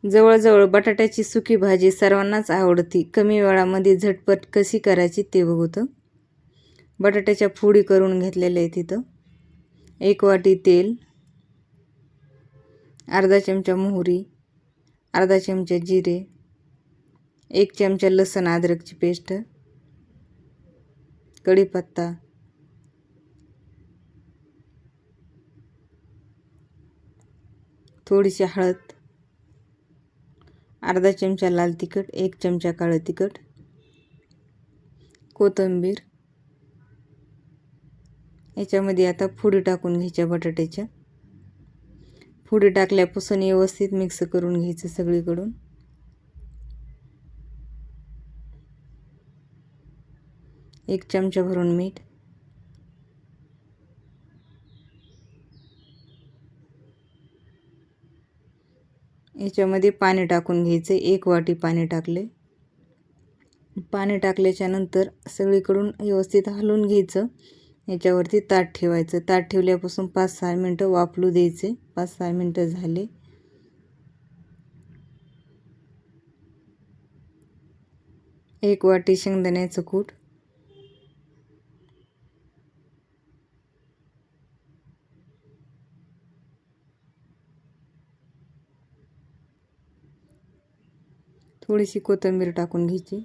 जवळजवळ बटाट्याची सुकी भाजी सर्वांनाच आवडती. कमी वेळामध्ये झटपट कशी करायची ते बघू. बटाट्याच्या फोडी करून घेतलेल्या आहेत इथं. 1 वाटी तेल, अर्धा चमचा मोहरी, अर्धा चमचा जिरे, 1 चमचा लसूण अद्रकची पेस्ट, कढीपत्ता, थोडीशी हळद, अर्धा चमचा लाल तिखट, 1 चमचा काळं तिखट, कोथिंबीर. याच्यामध्ये आता फोडी टाकून घ्यायच्या बटाट्याच्या. फोडी टाकल्यापासून व्यवस्थित मिक्स करून घ्यायचं सगळीकडून. एक चमचा भरून मीठ, याच्यामध्ये पाणी टाकून घ्यायचं. 1 वाटी पाणी टाकले. पाणी टाकल्याच्या नंतर सगळीकडून व्यवस्थित हलवून घ्यायचं. याच्यावरती ताट ठेवायचं. ताट ठेवल्यापासून 5-6 मिनटं वाफलू द्यायचे. 5-6 मिनटं झाले. एक वाटी शेंगदाण्याचं कूट, थोडीशी कोथिंबीर टाकून घ्यायची.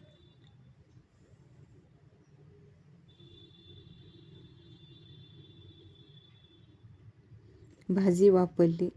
भाजी वाफवली.